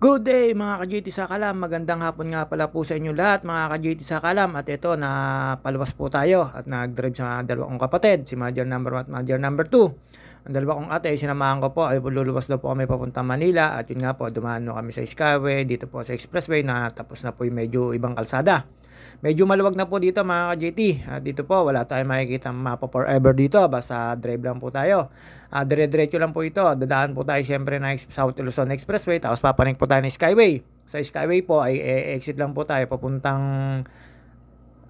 Good day mga ka-GT sa Kalam, magandang hapon nga pala po sa inyo lahat mga ka-GT sa Kalam. At ito, napaluwas po tayo at nag-drive sa dalawa kong kapatid, si Manager number 1 at Manager number 2. Ang dalawa kong ate, sinamahan ko po ay luluwas daw po kami papuntang Manila. At yun nga po, dumaan kami sa Skyway, dito po sa Expressway na tapos na po yung medyo ibang kalsada. Medyo maluwag na po dito mga ka-GT. Dito po wala tayong makikita mapa forever dito. Basta drive lang po tayo. Dire-diretso lang po ito. Dadaan po tayo siyempre na South Luzon Expressway. Tapos papanik po tayo ng Skyway. Sa Skyway po ay exit lang po tayo papuntang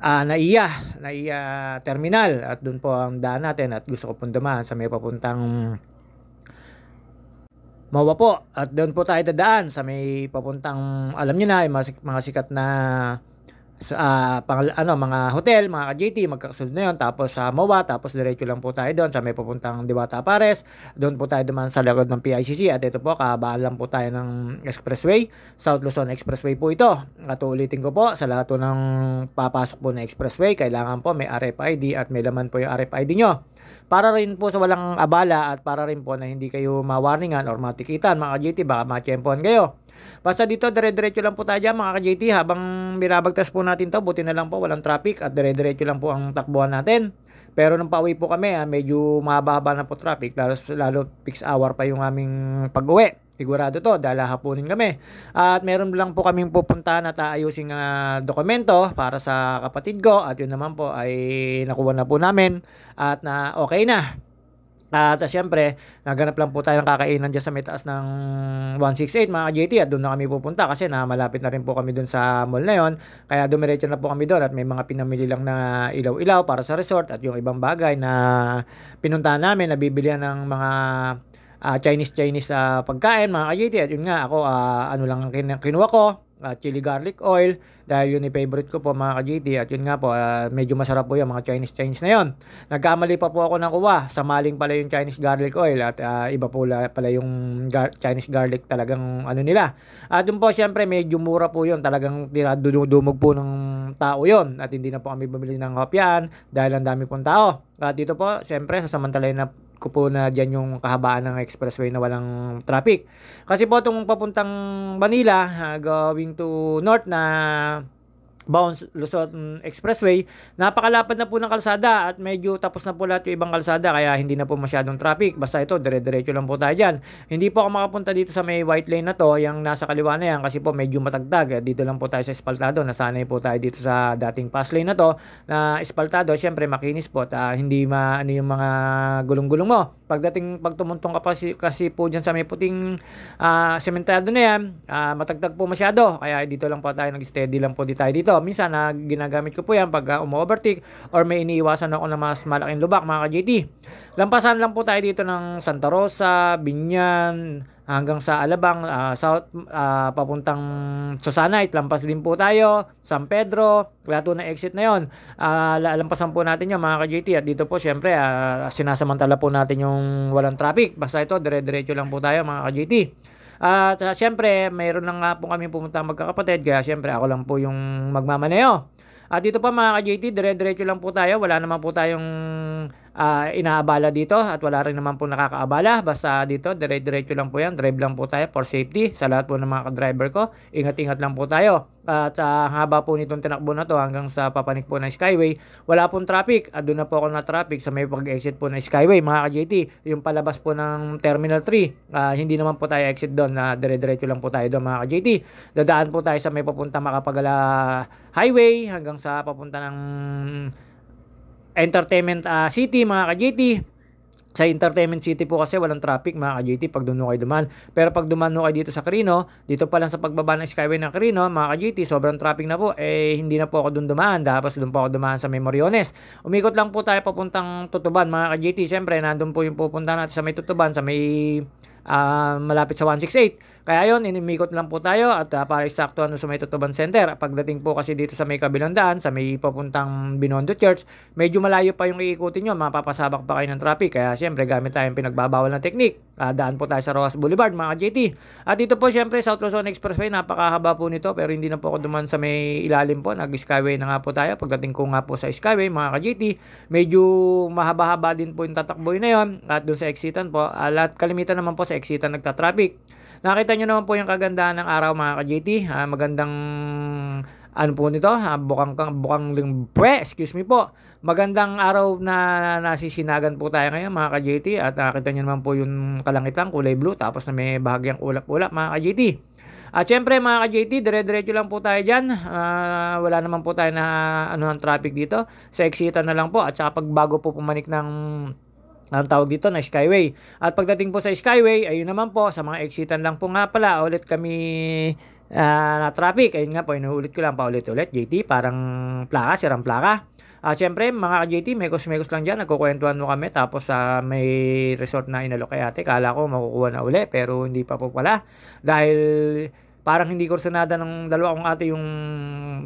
Naiya Terminal. At doon po ang daan natin. At gusto ko pong dumaan sa may papuntang Mawa po. At doon po tayo dadaan sa may papuntang, alam niyo na, mga sikat na mga hotel, mga ka-GT, magkakasunod na yun. Tapos sa Mawa, tapos diretso lang po tayo doon sa may papuntang Diwata Pares. Doon po tayo dumaan sa likod ng PICC. At ito po, kabaan lang po tayo ng Expressway, South Luzon Expressway po ito. At ulitin ko po, sa lahat po ng papasok po na Expressway, kailangan po may RFID at may laman po yung RFID nyo. Para rin po sa walang abala at para rin po na hindi kayo mawarningan or matikitan mga ka-GT, baka matsyempohan kayo. Basta dito, dire-diretso lang po tayo dyan mga ka-GT. Habang binabagtas po natin to, buti na lang po walang traffic at dire-diretso lang po ang takbuhan natin. Pero nung pauwi po kami, medyo mahaba-haba na po traffic, lalo peak hour pa yung aming pag-uwi. Sigurado to, dahil hapunin kami. At meron lang po kaming pupuntahan at ayusing dokumento para sa kapatid ko. At yun naman po ay nakuha na po namin at na okay na. At siyempre, naganap lang po tayo ng kakainan dyan sa may taas ng 168 mga ka-GT at doon na kami pupunta kasi na malapit na rin po kami doon sa mall na yon. Kaya dumiretso na po kami doon at may mga pinamili lang na ilaw-ilaw para sa resort at yung ibang bagay na pinuntahan namin na bibilihan ng mga Chinese pagkain mga ka-GT. At yun nga ako, ano lang ang kinuha ko, chili garlic oil dahil yun yung favorite ko po mga ka-GT. At yun nga po, medyo masarap po yung mga Chinese na yon. Nagkamali pa po ako ng kuha, sa maling pala yung Chinese garlic oil at iba po pala yung Chinese garlic talagang ano nila. At yun po syempre medyo mura po yun, talagang dinudumog po ng tao yon. At hindi na po kami bumili ng kopyaan dahil ang dami pong tao. At dito po syempre sasamantalahin na ko po na dyan yung kahabaan ng expressway na walang traffic. Kasi po itong papuntang Manila, going to north na Bounce Luzon Expressway, napakalapad na po ng kalsada at medyo tapos na po lahat yung ibang kalsada kaya hindi na po masyadong traffic. Basta ito, dire-diretso lang po tayo dyan. Hindi po ako makapunta dito sa may white lane na to, yung nasa kaliwa na yan kasi po medyo matagtag. Dito lang po tayo sa espaltado. Nasanay po tayo dito sa dating fast lane na to na espaltado. Siyempre makinis po at hindi ano yung mga gulong-gulong mo. Pag tumuntong ka kasi po dyan sa may puting sementado na yan, matagtag po masyado. Kaya dito lang po tayo, nag-steady lang po tayo dito. Minsan ginagamit ko po yan pag umu-overtake or may iniiwasan ako na mas malaking lubak mga ka-GT. Lampasan lang po tayo dito ng Santa Rosa, Binyan, hanggang sa Alabang, South, papuntang Susanite. Lampas din po tayo, San Pedro, lahat na exit na yon. Lampasan po natin yung mga ka-GT. At dito po syempre, sinasamantala po natin yung walang traffic. Basta ito, dire-diretso lang po tayo mga ka-GT. At siyempre, mayroon lang nga po kami pumunta magkakapatid. Kaya siyempre, ako lang po yung magmamaneo. At dito pa mga ka-GT, dire-diretso lang po tayo. Wala naman po tayong inaabala dito. At wala rin naman po nakakaabala. Basta dito, dire-diretso lang po yan. Drive lang po tayo for safety. Sa lahat po ng mga ka-driver ko, ingat-ingat lang po tayo. At haba po nitong tinakbo na to hanggang sa papanik po ng Skyway, wala pong traffic. At doon na po ako na traffic sa may pag-exit po ng Skyway mga ka-GT. Yung palabas po ng Terminal 3, hindi naman po tayo exit doon. Dire-diretso lang po tayo doon mga ka-GT. Dadaan po tayo sa may papunta Makapagala Highway hanggang sa papunta ng Entertainment City mga ka-GT. Sa Entertainment City po kasi walang traffic mga ka-GT pag doon kayo duman. Pero pag duman kayo dito sa Quirino, dito pa lang sa pagbaba ng Skyway ng Quirino, mga ka-GT, sobrang traffic na po. Hindi na po ako doon dumaan. Tapos doon po ako dumaan sa Memoriones. Umikot lang po tayo papuntang Tutuban mga ka-GT. Siyempre, nandun po yung pupunta natin sa may Tutuban, sa may malapit sa 168. Kaya yun, inimikot lang po tayo at para eksakto sa may Tutuban Center. Pagdating po kasi dito sa may kabilang daan, sa may papuntang Binondo Church, medyo malayo pa yung iikutin nyo, mapapasabak pa kayo ng traffic. Kaya siyempre, gamit tayong pinagbabawal na technique. Daan po tayo sa Rojas Boulevard mga ka-GT. At dito po siyempre, South Luzon Expressway, napakahaba po nito pero hindi na po ako duman sa may ilalim po. Nag-Skyway na nga po tayo. Pagdating ko nga po sa Skyway mga ka-GT, medyo mahaba-haba din po yung tatakboy na yon. At doon sa exitan po, kalimitan naman po sa exitan nagta-traffic. Nakita niyo naman po yung kagandahan ng araw mga ka-JT, magandang ano po nito, excuse me po. Magandang araw na nasisinagan po tayo ngayon mga ka-JT at nakita niyo naman po yung kalangitan kulay blue tapos na may bahagyang ulap-ulap mga ka-JT. At syempre mga ka-JT, dire-diretso lang po tayo dyan. Wala naman po tayo na ano ng traffic dito. Sa exitan na lang po at saka pag bago po pumanik ng ang tawag dito na Skyway. At pagdating po sa Skyway, ayun naman po, sa mga exitan lang po nga pala, ulit kami na traffic. Ayun nga po, inuulit ko lang pa ulit-ulit, JT, parang plaka, sirang plaka. Siyempre, mga ka-JT, mekos-mekos lang dyan, nagkukwentuhan mo kami, tapos may resort na inalok kay ate, kala ko makukuha na uli, pero hindi pa po pala. Dahil parang hindi kursunada ng dalawa kong ate yung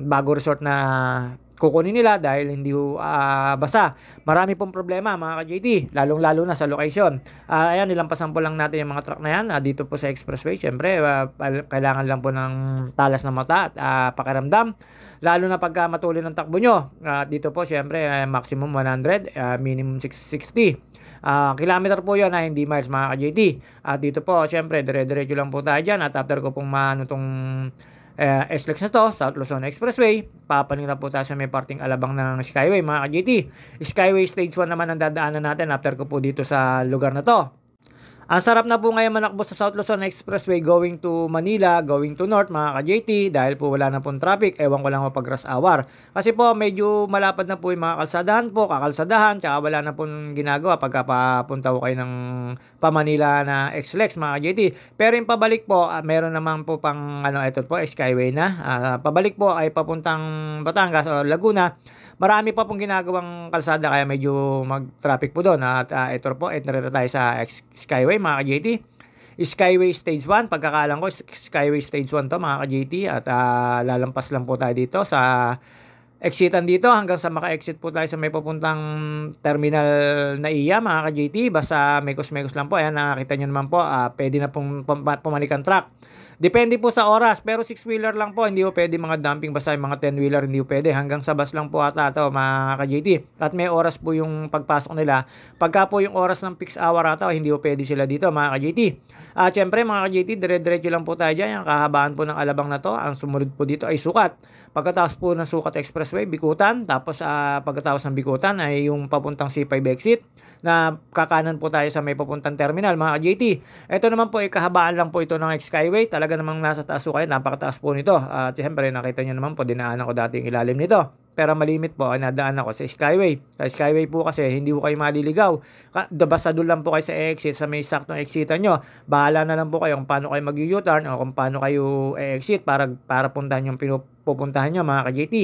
bago resort na kukunin nila dahil hindi basa. Marami pong problema mga ka-JT, lalong-lalo na sa location. Ayan, nilampasan po lang natin yung mga truck na yan dito po sa expressway. Siyempre, kailangan lang po ng talas ng mata at pakiramdam. Lalo na pagka matuloy ng takbo nyo. Dito po, siyempre, maximum 100, minimum 660. Kilometer po yun, hindi miles mga ka-JT. Dito po, siyempre, dire-diretso lang po tayo dyan. At after ko pong manutong SLEX na to, South Luzon Expressway, papaling na po tayo sa may parting alabang ng Skyway mga ka-JT. Skyway Stage 1 naman ang dadaanan natin after ko po dito sa lugar na to. Ang sarap na po ngayon manakbo sa South Luzon Expressway going to Manila, going to North mga ka-JT dahil po wala na pong traffic. Ewan ko lang pag rush hour. Kasi po medyo malapad na po yung mga kalsadahan po, kakalsadahan, tsaka wala na pong ginagawa pagka papunta ko kayo ng pa-Manila na XLEX mga ka-JT. Pero yung pabalik po, meron naman po pang ito po, Skyway na. Pabalik po ay papuntang Batangas o Laguna. Marami pa pong ginagawang kalsada kaya medyo mag-traffic po doon. At ito po, enter tayo sa Skyway mga ka-JT. Skyway Stage 1, pagkakalang ko, Skyway Stage 1 to mga ka-JT. At lalampas lang po tayo dito sa exitan dito hanggang sa maka-exit po tayo sa may papuntang terminal na iya mga ka-JT. Basta mekos-mekos lang po. Ayan, nakakita nyo naman po, pwede na pong pumalik ang truck. Depende po sa oras, pero 6-wheeler lang po, hindi po pwede mga dumping, basta yung mga 10-wheeler hindi po pwede. Hanggang sa bus lang po ata ito mga ka-JT. At may oras po yung pagpasok nila. Pagka po yung oras ng peak hour ata, hindi po pwede sila dito mga ka-JT. At syempre mga ka-JT, dire-diretso lang po tayo dyan. Yung kahabaan po ng alabang na to, ang sumunod po dito ay Sukat. Pagkatapos po ng Sukat Expressway, Bikutan. Tapos pagkatapos ng Bikutan ay yung papuntang C5 exit na kakanan po tayo sa may papuntang terminal mga ka-JT. Ito naman po ay kahabaan lang po ito ng Skyway. Talaga namang nasa taas po kayo, napakataas po nito. At siyempre nakita nyo naman po, dinaanan ko dati yung ilalim nito. Pero malimit po, nadaan ako sa Skyway. Sa Skyway po kasi hindi po kayo maliligaw. Basta doon lang po kayo sa exit, sa may saktong exitan nyo. Bahala na lang po kayo kung paano kayo mag-U-turn o kung paano kayo exit para puntahan yung pinupuntahan nyo mga ka-JT.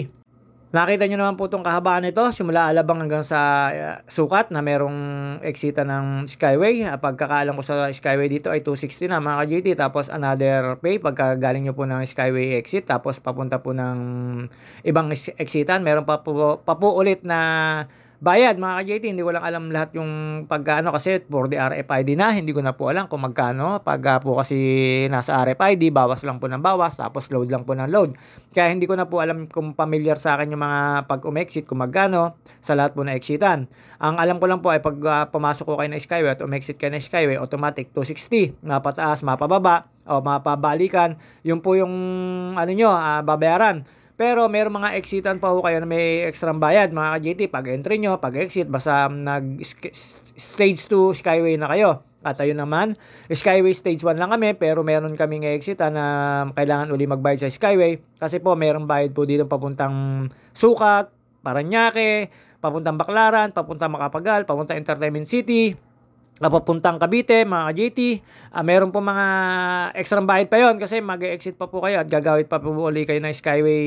Nakita nyo naman po itong kahabaan nito, simula Alabang hanggang sa Sukat na merong exita ng Skyway. Pagkakaalam ko sa Skyway dito ay 260 na mga ka-JT. Tapos another pay pagka galing nyo po ng Skyway exit. Tapos papunta po ng ibang exitan. Meron pa po ulit na bayad mga ka-JT. Hindi ko lang alam lahat yung pagkano kasi for the RFID na. Hindi ko na po alam kung magkano. Pag po kasi nasa RFID, bawas lang po ng bawas. Tapos load lang po ng load. Kaya hindi ko na po alam kung familiar sa akin yung mga pag-umexit kung magkano sa lahat po na exitan. Ang alam ko lang po ay pag pumasok ko kayo na Skyway at umexit kayo na Skyway, automatic 260. Mapataas, mapababa, o mapabalikan. Yung po yung babayaran. Pero mayroong mga exitan pa ho kayo na may extra bayad mga ka-JT. Pag entry nyo, pag exit, basta stage 2 Skyway na kayo. At ayun naman, Skyway Stage 1 lang kami, pero meron kaming exit na kailangan uli magbayad sa Skyway. Kasi po, mayroong bayad po dito papuntang Sukat, Parañaque, papuntang Baclaran, papuntang Macapagal, papuntang Entertainment City, papuntang Cavite, mga ka-JT. Meron po mga extra bayad pa yon kasi mag-exit pa po kayo at gagawin pa po uli kayo ng Skyway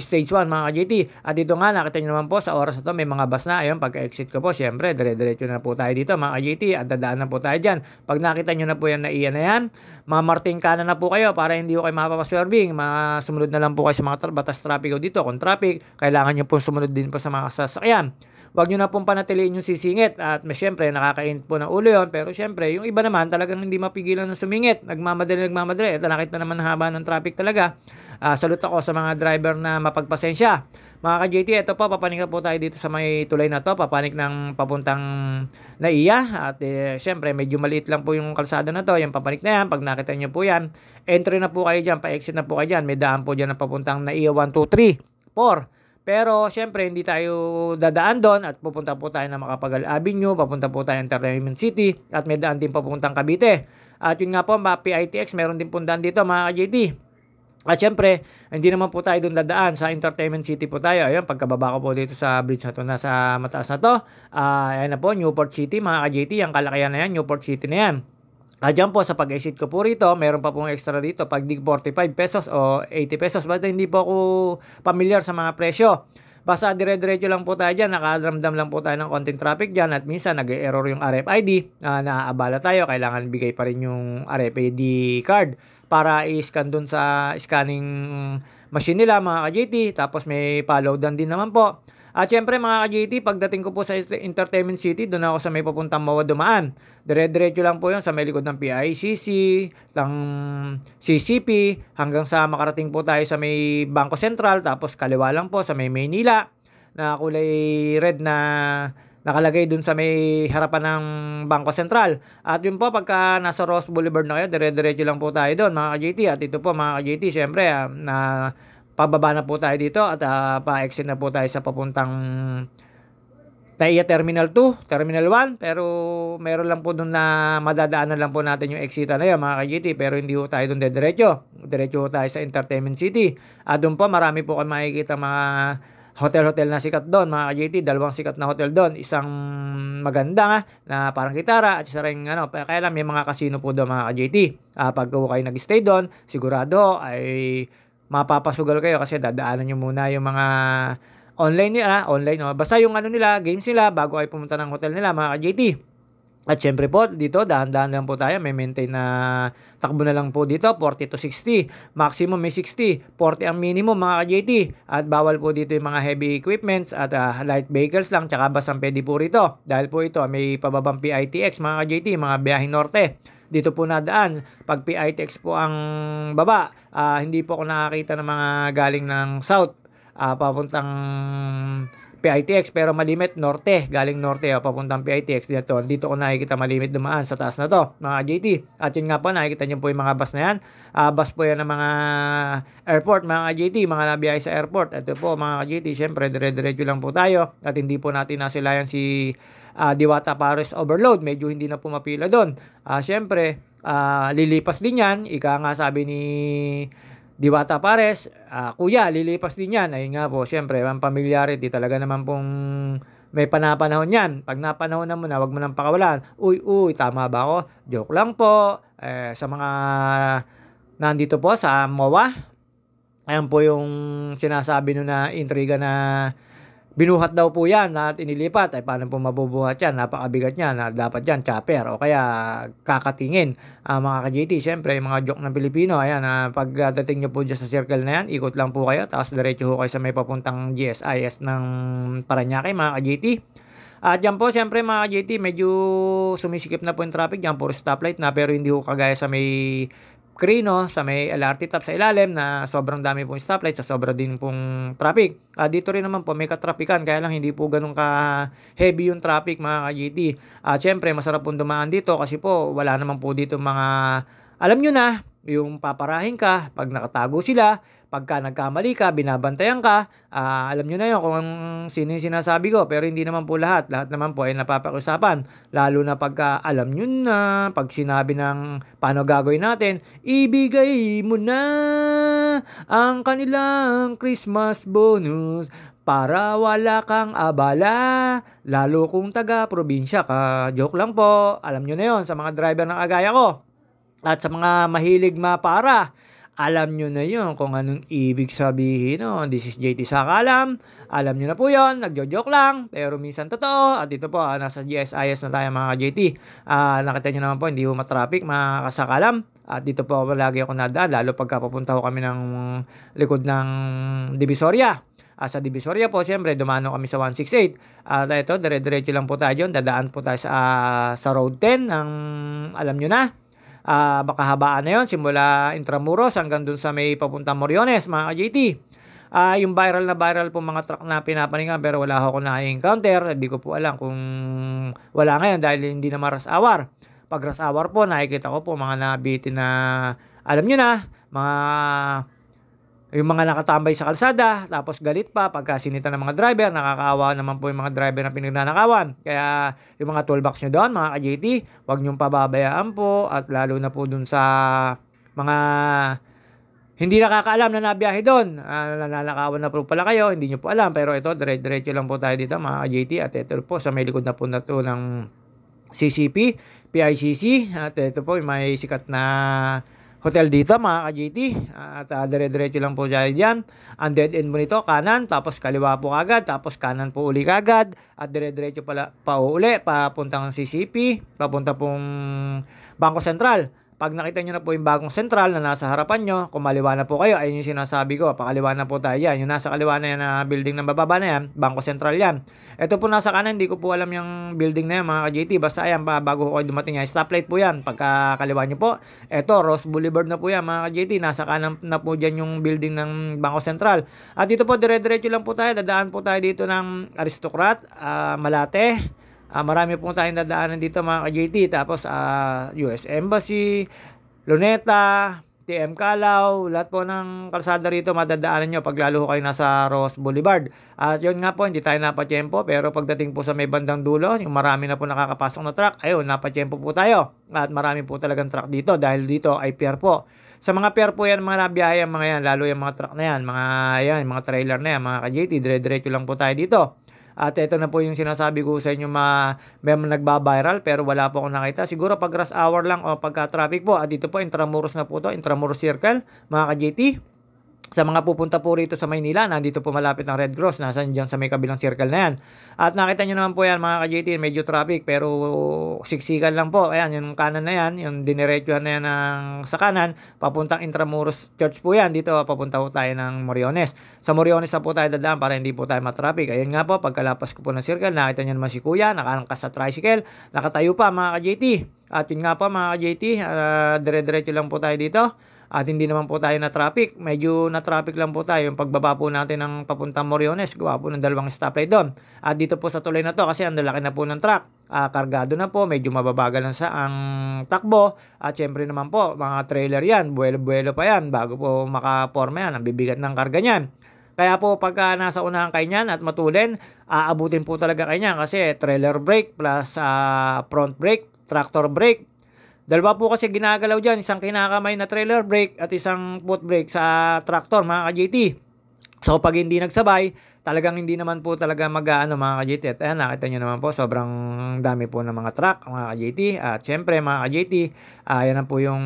Stage 1 mga ka-JT. At dito nga, nakita nyo naman po sa oras na to may mga bus na. Ayun, pag-exit ko po, syempre, dire-diretso na po tayo dito mga ka-JT at dadaan na po tayo dyan. Pag nakita nyo na po yan na iyan na yan, mamarting kanan na po kayo para hindi ko kayo mapapaswerving. Sumunod na lang po kayo sa mga batas trapiko dito. Kung traffic, kailangan nyo po sumunod din po sa mga sasakyan. wag nyo na pong panatiliin yung sisingit at syempre nakakainit po ng ulo yon. Pero syempre yung iba naman talagang hindi mapigilan ng sumingit, nagmamadali. Ito nakita naman haba ng traffic talaga. Salute ako sa mga driver na mapagpasensya. Mga ka-JT, ito po, papanik na po tayo dito sa may tulay na to, papanik ng papuntang Naiya. At syempre, medyo maliit lang po yung kalsada na to, yung papanik na yan, pag nakita nyo po yan, entry na po kayo dyan, pa-exit na po kayo dyan, may daan po dyan na papuntang Naiya 1, 2, 3, 4. Pero syempre, hindi tayo dadaan doon at pupunta po tayo na Macapagal Avenue, papunta po tayo Entertainment City, at may daan din papuntang Cavite. At yun nga po, PITX, meron din pundan dito mga ka-JT. At syempre, hindi naman po tayo doon dadaan. Sa Entertainment City po tayo. Ayun, pagkababa ko po dito sa bridge na to, nasa mataas na to. Ayan na po, Newport City, mga ka-JT. Ang kalakihan na yan, Newport City na yan. Diyan po, sa pag-exit ko po rito, meron pa pong extra dito. Pag di 45 pesos o 80 pesos. Basta hindi po ako familiar sa mga presyo. Basta dire-diretso lang po tayo dyan. Nakaramdam lang po tayo ng konting traffic dyan. At minsan, nag-error yung RFID. Naaabala tayo. Kailangan bigay pa rin yung RFID card para i-scan dun sa scanning machine nila, mga ka-JT. Tapos may follow down din naman po. At syempre mga ka-JT, pagdating ko po sa Entertainment City, doon ako sa may papuntang Mawa dumaan. Dire-diretso lang po yun sa may likod ng PICC, ng CCP, hanggang sa makarating po tayo sa may Bangko Sentral, tapos kaliwa lang po sa may Maynila, na kulay red na nakalagay dun sa may harapan ng Bangko Sentral. At yun po, pagka nasa Ross Boulevard na kayo, dire-diretso lang po tayo doon, mga ka-JT. At ito po, mga ka-JT, syempre, na pababa na po tayo dito at pa-exit na po tayo sa papuntang Naiya Terminal 2, Terminal 1. Pero meron lang po doon na madadaanan lang po natin yung exit na yun, mga ka-JT. Pero hindi po tayo doon diretso. Diretso tayo sa Entertainment City. At doon po, marami po kayo makikita mga hotel-hotel na sikat doon, mga ka-JT. Dalawang sikat na hotel doon. Isang maganda na parang Kitara at isa rin kaya lang may mga casino po doon, mga ka-JT. Pag kayo nag-stay doon, sigurado ay mapapasugal kayo kasi dadaanan nyo muna yung mga online, no? Basta yung nila, games nila bago kayo pumunta ng hotel nila, mga ka-JT. At syempre po, dito, dahan-dahan lang po tayo. May maintain na takbo na lang po dito, 40 to 60. Maximum may 60. 40 ang minimum, mga ka-JT. At bawal po dito yung mga heavy equipments at light vehicles lang, tsaka basang pwede po rito. Dahil po ito, may pababang PITX, mga ka-JT, mga biyaheng norte. Dito po nadaan. Pag PITX po ang baba, hindi po ako nakakita ng mga galing ng south, papuntang PITX, pero malimit norte, galing norte papuntang PITX dito ko nakikita malimit dumaan sa taas na to, mga JT. At yun nga po, nakikita nyo po yung mga bus na yan, bus po yan ng mga airport, mga JT, mga nabiyahe sa airport. Ito po, mga JT, syempre dire-diretso lang po tayo at hindi po natin nasilayan si Diwata Pares Overload. Medyo hindi na po mapila doon. Syempre, lilipas din yan, ika nga sabi ni Diwata Pares, kuya, lilipas din yan. Ayun nga po, syempre, ang familiarity talaga naman pong may panapanahon yan. Pag napanahon na mo na, wag mo nang pakawalan. Uy, tama ba ako? Joke lang po. Sa mga nandito po sa MOA, ayan po yung sinasabi na intriga na binuhat daw po yan at inilipat. Ay paano po mabubuhat yan? Napakabigat niya na dapat yan chopper o kaya kakatingin. Mga ka-JT, syempre mga joke ng Pilipino. Ayan, pagdating nyo po dyan sa circle na yan, ikot lang po kayo. Tapos diretso ho kayo sa may papuntang GSIS ng Parañaque, mga ka-JT. At dyan po, syempre mga ka-JT, medyo sumisikip na po yung traffic. Dyan po stoplight na, pero hindi ho kagaya sa may Crino, sa may LRT top sa ilalim na sobrang dami pong stoplight, sa sobra din pong traffic. Dito rin naman po may katrapikan, kaya lang hindi po ganun ka-heavy yung traffic, mga ka-JT. Siyempre, masarap pong dumaan dito kasi po wala naman po dito mga, alam nyo na, yung paparahin ka, pag nakatago sila, pagka nagkamali ka, binabantayan ka, alam nyo na yun kung sino yung sinasabi ko, pero hindi naman po lahat. Lahat naman po ay napapakiusapan. Lalo na pagka alam nyo na, pag sinabi ng paano gagawin natin, ibigay mo na ang kanilang Christmas bonus para wala kang abala, lalo kung taga-probinsya ka. Joke lang po, alam nyo na yun sa mga driver ng agaya ko. At sa mga mahilig mapara, alam nyo na yun kung anong ibig sabihin. No? This is JT Sakalam. Alam nyo na po yun. Nagjo-joke lang. Pero minsan totoo. At dito po, nasa GSIS na tayo, mga JT. Nakita nyo naman po, hindi po matraffic, mga kasakalam. At dito po lagi ako nadaan. Lalo pagka papunta ko kami ng likod ng Divisoria. Sa Divisoria po, siyempre, dumano kami sa 168. At ito, dire-diretso lang po tayo dyan. Dadaan po tayo sa Road 10 ng, alam nyo na, makahabaan na yun, simula Intramuros hanggang dun sa may papuntang Moriones, mga ka-JT. Yung viral po mga truck na pinapaningan pero wala ako na-encounter. Hindi ko po alam kung wala ngayon dahil hindi na rush hour. Pag rush hour po, nakikita ko po mga nabitin na, alam nyo na, yung mga nakatambay sa kalsada, tapos galit pa pagka sinita ng mga driver, nakakaawa naman po yung mga driver na pinagnanakawan. Kaya yung mga toolbox nyo doon, mga ka-JT, huwag nyong pababayaan po at lalo na po dun sa mga hindi nakakaalam na nabiyahe doon. Nananakawan na po pala kayo, hindi nyo po alam. Pero ito, diretso lang po tayo dito, mga ka-JT. At ito po, sa may likod na po na to ng CCP, PICC. At ito po, may sikat na hotel dito, mga ka-JT. At dire-diretso lang po dyan. Ang dead end mo nito, kanan, tapos kaliwa po agad, tapos kanan po uli agad. At dire-diretso pala pa uli, papuntang CCP, papunta pong Bangko Sentral. Pag nakita nyo na po yung bagong sentral na nasa harapan nyo, kung maliwa na po kayo, ayun yung sinasabi ko, pakaliwa na po tayo yan. Yung nasa kaliwa na yan na building na bababa na yan, Bangko Sentral yan. Ito po nasa kanan, hindi ko po alam yung building na yan, mga ka-JT. Basta ayan, bago ko kayo dumating yan, stoplight po yan. Pagka kaliwa nyo po, eto, Ross Boulevard na po yan, mga ka-JT. Nasa kanan na po dyan yung building ng Bangko Sentral. At dito po, dire-diretso lang po tayo. Dadaan po tayo dito ng Aristocrat, Malate. Marami pong tayong dadaanan dito, mga ka-JT. Tapos US Embassy, Luneta, TM Calao, lahat po ng kalsada rito madadaanan nyo pag lalo kayo nasa Ross Boulevard. At yun nga po, hindi tayo napatsyempo, pero pagdating po sa may bandang dulo, yung marami na po nakakapasok na truck, ayun, napatsyempo po tayo. At marami po talagang truck dito dahil dito ay pier po. Sa mga pier po yan, mga nabiyahe mga yan, lalo yung mga truck na yan, mga trailer na yan, mga ka-JT, dire-diretso lang po tayo dito. At ito na po yung sinasabi ko sa inyo, may nagbabiral pero wala po akong nakita. Siguro pag rush hour lang o pagka traffic po. At dito po, Intramuros na po to, Intramuros Circle, mga ka-JT. Sa mga pupunta po rito sa Maynila, nandito po malapit ang Red Cross, nasa dyan sa may kabilang circle na yan. At nakita nyo naman po yan, mga ka-JT, medyo traffic pero siksikan lang po. Ayan, yung kanan na yan, yung diniretsuhan na yan sa kanan, papuntang Intramuros Church po yan. Dito papunta po tayo ng Moriones. Sa Moriones na po tayo dadaan para hindi po tayo matraffic. Ayun nga po, pagkalapas ko po ng circle, nakita nyo naman si Kuya, nakalangkas sa tricycle, nakatayo pa, mga ka-JT. At yun nga po, mga ka-JT, dire-diretso lang po tayo dito. At hindi naman po tayo na traffic. Medyo na traffic lang po tayo. Yung pagbaba po natin ng papuntang Moriones, gawa po ng dalawang stoplight doon. At dito po sa tulay na to, kasi ang lalaki na po ng truck. Kargado na po, medyo mababagal lang sa ang takbo. At syempre naman po, mga trailer yan, buwelo-buwelo pa yan, bago po makaporma yan, ang bibigat ng karga niyan. Kaya po pagka nasa unahan kayo niyan at matulin, aabutin po talaga kayo niyan kasi trailer brake plus front brake, tractor brake. Dalawa po kasi ginagalaw dyan, isang kinakamay na trailer brake at isang foot brake sa tractor, mga ka-JT. So pag hindi nagsabay, talagang hindi naman po talaga mag-ano, mga ka-JT. At ayan, nakita nyo naman po, sobrang dami po ng mga truck, mga ka-JT. At syempre, mga ka-JT, yan na po yung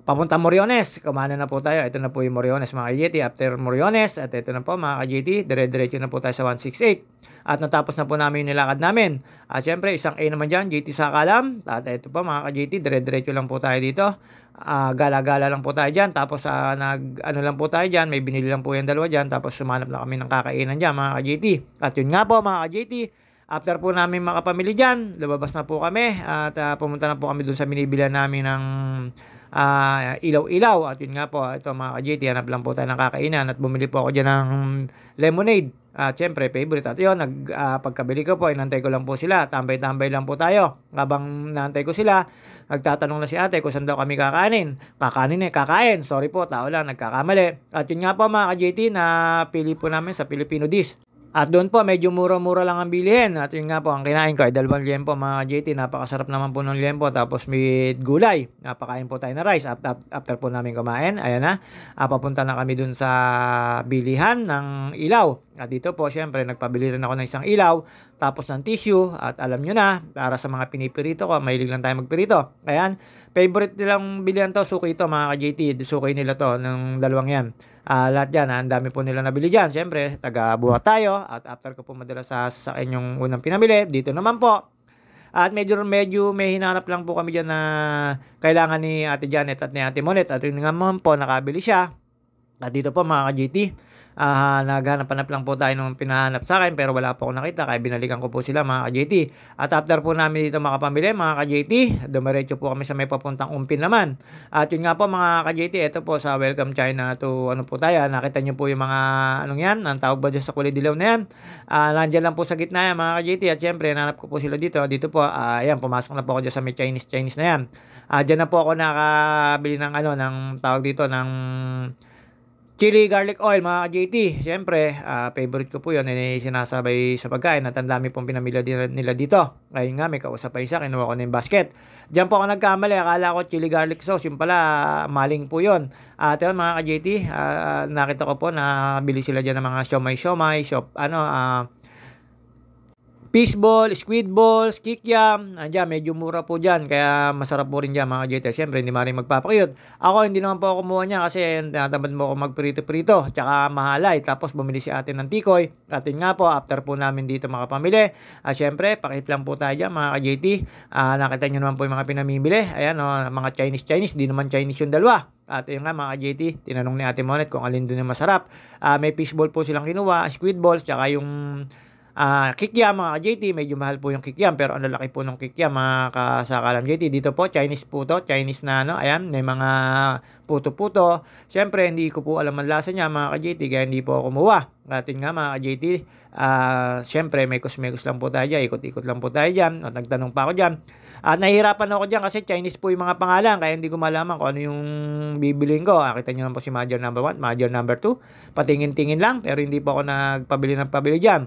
papunta Moriones. Kumana na po tayo. Ito na po yung Moriones, mga ka-JT. After Moriones, at ito na po, mga ka-JT, dire-diretso na po tayo sa 168. At natapos na po namin yung nilakad namin. At syempre, isang A naman dyan, JT sa Kalam. At ito po, mga ka-JT, dire-diretso lang po tayo dito. Gala-gala lang po tayo dyan. Tapos, ano lang po tayo dyan. May binili lang po yung dalawa dyan. Tapos, sumanap na kami ng kakainan dyan, mga ka-JT. At yun nga po, mga ka-JT, after po namin makapamili dyan, lumabas na po kami. At pumunta na po kami dun sa binibilan namin ng ilaw-ilaw. At yun nga po, ito mga ka-JT, hanap lang po tayo ng kakainan. At bumili po ako dyan ng lemonade. At syempre, favorite. At yun, pagkabili ko po, inantay ko lang po sila. Tambay-tambay lang po tayo. Habang naantay ko sila, nagtatanong na si ate kung saan daw kami kakain. Kakain. Sorry po, tao lang, nagkakamali. At yun nga po, mga ka-JT, na pili po namin sa Filipino dish. At doon po, medyo mura-mura lang ang bilihin. At yun nga po, ang kinain ko ay 2 liempo, mga JT. Napakasarap naman po ng liempo. Tapos may gulay. Napakain po tayo na rice. After po namin kumain, ayan na. Papunta na kami doon sa bilihan ng ilaw. At dito po, syempre, nagpabili rin ako ng isang ilaw. Tapos ng tissue. At alam nyo na, para sa mga pinipirito ko, mahilig lang tayo magpirito. Ayan. Favorite nilang bilihan to, suki ito, mga ka-JT. Suki nila to, ng dalawang yan. Lahat yan, ang dami po nila nabili dyan. Siyempre, taga-buhat tayo. At after ko po madala sa sasakyan yung unang pinamili, dito naman po. At medyo may hinanap lang po kami dyan na kailangan ni Ate Janet at ni Ate Monet. At yun naman po, nakabili siya. At dito po mga ka-JT, naghahanap-hanap lang po tayo nung pinahanap sa akin pero wala po akong nakita kaya binalikan ko po sila mga ka-JT. At after po namin dito makapamili mga ka-JT, dumiretso po kami sa may papuntang Umpin naman. At yun nga po mga ka-JT, ito po sa Welcome China to ano po tayo, nakita nyo po yung mga anong yan, ang tawag ba dyan sa kulay dilaw na yan. Nandyan lang po sa gitna yan mga ka-JT at syempre nanap ko po sila dito. Dito po, ayan, pumasok na po ako dyan sa may Chinese na yan. Dyan na po ako nakabili ng ano, ng tawag dito, ng chili garlic oil mga ka-JT. Siyempre, favorite ko po yun. Sinasabay sa pagkain at ang dami pong pinamili nila dito. Ayun nga, may kausap pa isa. Kinuha ko na yung basket. Diyan po ako nagkamali. Akala ko chili garlic sauce. Yung pala, maling po yun. At yun mga ka-JT, nakita ko po na bili sila dyan ng mga siomay, fishball, squid balls, kikiam, andyan, medyo mura po dyan, kaya masarap po rin dyan mga JT. Siyempre, hindi maaaring magpapakiyot. Ako, hindi naman po ako kumuha niya kasi tinatamad mo ako magprito-prito, tsaka mahalay. Tapos, bumili si ate ng tikoy. At yun nga po, after po namin dito makapamili, siyempre, pakit lang po tayo dyan mga JT. Nakita nyo naman po yung mga pinamimili. Ayan, mga Chinese, di naman Chinese yung dalawa. At yun nga mga JT, tinanong ni Ate Monet kung alin doon yung masarap. May fishball po silang kinuha, squid balls, tsaka yung kikiam mga JT, medyo mahal po yung kikiam pero ang lalaki po ng kikiam mga kasakalam JT. Dito po, Chinese po to, Chinese na ano, ayan, may mga puto-puto. Siyempre, hindi ko po alam ang lasa niya mga ka-JT, kaya hindi po ako kumuha. At yun nga mga ka-JT, siyempre, mekos-mekos lang po tayo dyan, ikot-ikot lang po tayo dyan, at nagtanong pa ako dyan. At nahihirapan ako dyan kasi Chinese po yung mga pangalan, kaya hindi ko malaman kung ano yung bibiliin ko. Kita nyo lang po si Major number 1, Major number 2, patingin-tingin lang, pero hindi po ako nagpabili dyan.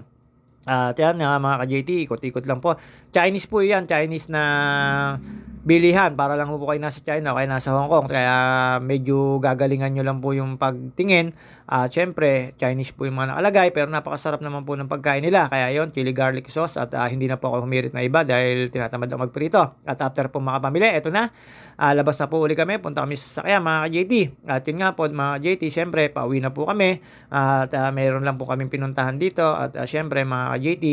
At yan mga ka-JT, ikot-ikot lang po. Chinese po yan, Chinese na bilihan para lang po kayo nasa China o kayo nasa Hong Kong. Kaya medyo gagalingan nyo lang po yung pagtingin. Siyempre, Chinese po yung mga nakalagay pero napakasarap naman po ng pagkain nila. Kaya yon, chili garlic sauce at hindi na po ako humirit na iba dahil tinatamad ako magprito. At after po makapamili, eto na. Labas na po uli kami, punta kami sa sasakyan mga ka-JT. At yun nga po mga JT, siyempre pauwi na po kami. At mayroon lang po kaming pinuntahan dito. At siyempre mga ka-JT,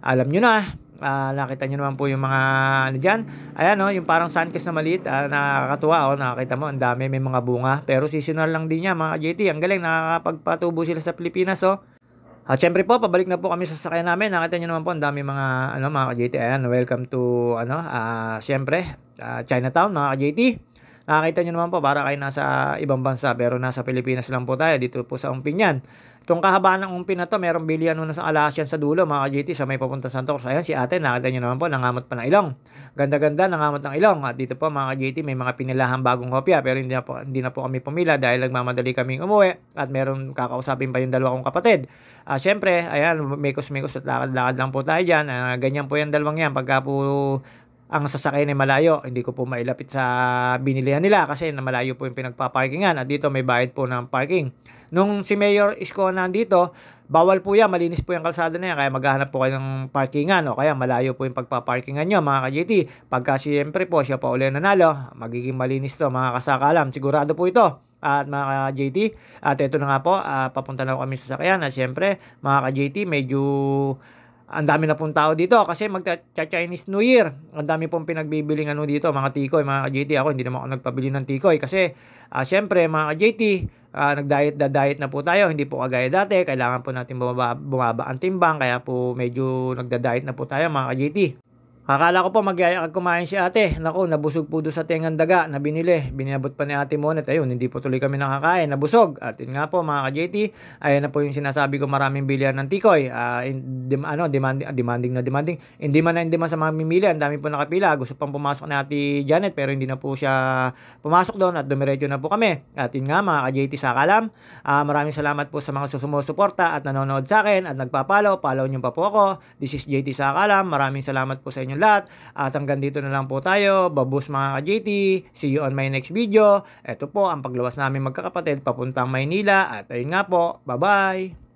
alam nyo na. Nakita nyo naman po yung mga ano dyan. Ayan yung parang sunkist na maliit. Nakakatuwa nakakita mo, ang dami, may mga bunga. Pero seasonal lang din yan mga JT. Ang galing, nakakapagpatubo sila sa Pilipinas At syempre po, pabalik na po kami sa sasakyan namin. Nakita nyo naman po, ang dami mga mga ka-JT. Ayan, welcome to syempre, Chinatown mga ka-JT. Nakakita nyo naman po, para kayo nasa ibang bansa pero nasa Pilipinas lang po tayo dito po sa Umpin yan. Itong kahabaan ng Umpin na to, merong bilihan na sa alas yan sa dulo mga ka-JT sa may papunta Santa Cruz. Ayan si ate, nakita nyo naman po, nangamot pa ng ilong. Ganda-ganda, nangamot ng ilong. At dito po mga ka-JT, may mga pinilahan bagong kopya pero hindi na po kami pumila dahil nagmamadali kaming umuwi at meron kakausapin pa yung dalawa kong kapatid. Siyempre, ayan, mekos-mekos at lakad-lakad lang po tayo dyan. Ganyan po yung dalawang yan pagka po ang sasakay ay malayo, hindi ko po mailapit sa binilihan nila kasi malayo po yung pinagpaparkingan at dito may bayad po ng parking. Nung si Mayor Isko nandito, bawal po yan, malinis po yung kalsada na yan, kaya maghahanap po kayo ng parkingan o kaya malayo po yung pagpaparkingan nyo mga ka-JT. Pagka siyempre po siya pa uli nanalo, magiging malinis to mga kasakalam, sigurado po ito. At mga ka-JT, at ito na nga po, papunta na kami sa sakyan at siyempre mga ka-JT, medyo ang dami na pong tao dito kasi magcha-Chinese New Year. Ang dami pong pinagbibiling dito, mga tikoy, mga ka-JT. Ako hindi naman ako nagpabili ng tikoy kasi syempre mga ka-JT, nag-diet na po tayo. Hindi po kagaya dati. Kailangan po natin bumaba ang timbang. Kaya po medyo nagda-diet na po tayo mga ka-JT. Akala ko po magyayakag kumain si ate. Naku, nabusog po doon sa tengang daga na binili. Binabot pa ni Ate Monet. Ayun, hindi po tuloy kami nakakain. Nabusog. At yun nga po mga ka-JT, ayan na po yung sinasabi ko, maraming bilihan ng tikoy. Demanding. Hindi man sa mga mimili. Ang dami po nakapila. Gusto pang pumasok ni Ate Janet pero hindi na po siya pumasok doon at dumiretso na po kami. At yun nga mga ka-JT sa kalam. Maraming salamat po sa mga sumusuporta at nanonood sa akin at nagpapalo. Follow nyo pa po ako. This is JT sa kalam. Maraming salamat po sa inyo lahat. At hanggang dito na lang po tayo. Babus mga ka-JT. See you on my next video. Ito po ang paglawas namin magkakapatid papuntang Maynila. At ayun nga po. Bye-bye!